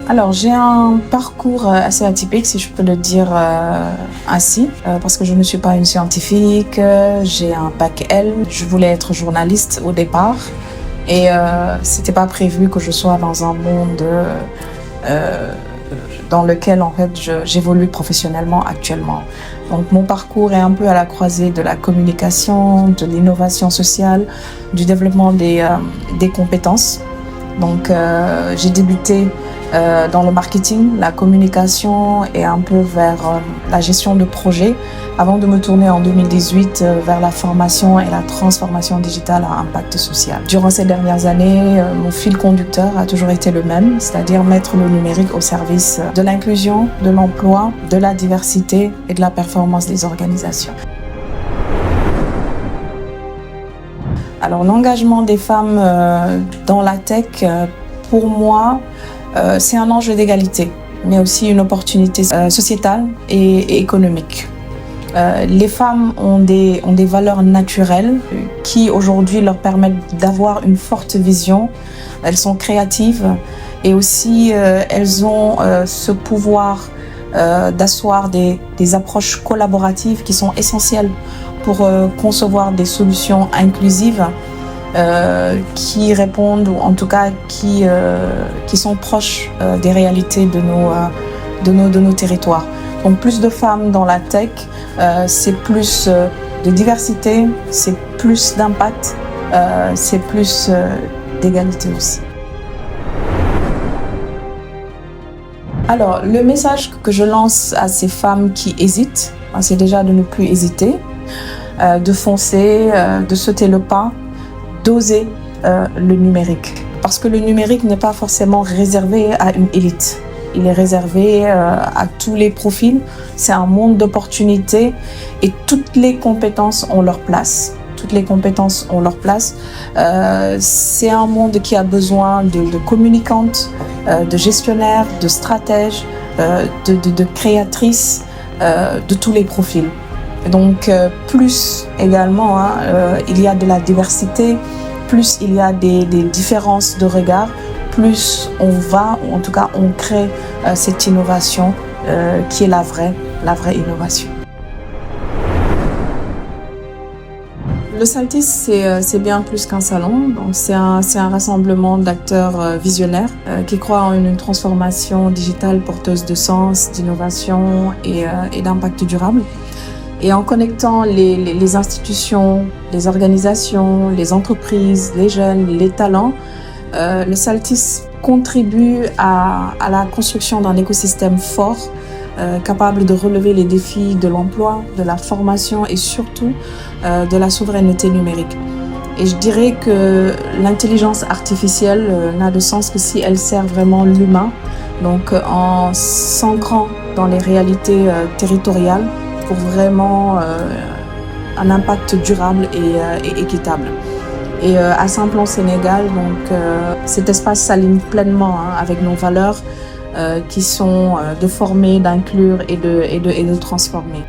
Alors, j'ai un parcours assez atypique, si je peux le dire ainsi, parce que je ne suis pas une scientifique, j'ai un bac L, je voulais être journaliste au départ et c'était pas prévu que je sois dans un monde dans lequel en fait j'évolue professionnellement actuellement. Donc mon parcours est un peu à la croisée de la communication, de l'innovation sociale, du développement des compétences. Donc j'ai débuté dans le marketing, la communication et un peu vers la gestion de projets avant de me tourner en 2018 vers la formation et la transformation digitale à impact social. Durant ces dernières années, mon fil conducteur a toujours été le même, c'est-à-dire mettre le numérique au service de l'inclusion, de l'emploi, de la diversité et de la performance des organisations. Alors l'engagement des femmes dans la tech, pour moi, c'est un enjeu d'égalité, mais aussi une opportunité sociétale et économique. Les femmes ont des valeurs naturelles qui aujourd'hui leur permettent d'avoir une forte vision. Elles sont créatives et aussi elles ont ce pouvoir d'asseoir des approches collaboratives qui sont essentielles pour concevoir des solutions inclusives qui répondent, ou en tout cas qui sont proches des réalités de nos territoires. Donc plus de femmes dans la tech, c'est plus de diversité, c'est plus d'impact, c'est plus d'égalité aussi. Alors, le message que je lance à ces femmes qui hésitent, c'est déjà de ne plus hésiter, de foncer, de sauter le pas, d'oser le numérique. Parce que le numérique n'est pas forcément réservé à une élite. Il est réservé à tous les profils. C'est un monde d'opportunités et toutes les compétences ont leur place. Toutes les compétences ont leur place. C'est un monde qui a besoin de communicantes, de gestionnaires, de stratèges, de créatrices, de tous les profils. Donc plus également, il y a de la diversité, plus il y a des différences de regard, plus on va, ou en tout cas on crée cette innovation qui est la vraie innovation. Le Saltis, c'est bien plus qu'un salon. Donc c'est un rassemblement d'acteurs visionnaires qui croient en une transformation digitale porteuse de sens, d'innovation et d'impact durable. Et en connectant les institutions, les organisations, les entreprises, les jeunes, les talents, le Saltis contribue à la construction d'un écosystème fort, capable de relever les défis de l'emploi, de la formation et surtout de la souveraineté numérique. Et je dirais que l'intelligence artificielle n'a de sens que si elle sert vraiment l'humain, donc en s'ancrant dans les réalités territoriales pour vraiment un impact durable et équitable. Et à Simplon Sénégal, donc, cet espace s'aligne pleinement avec nos valeurs qui sont de former, d'inclure et de transformer.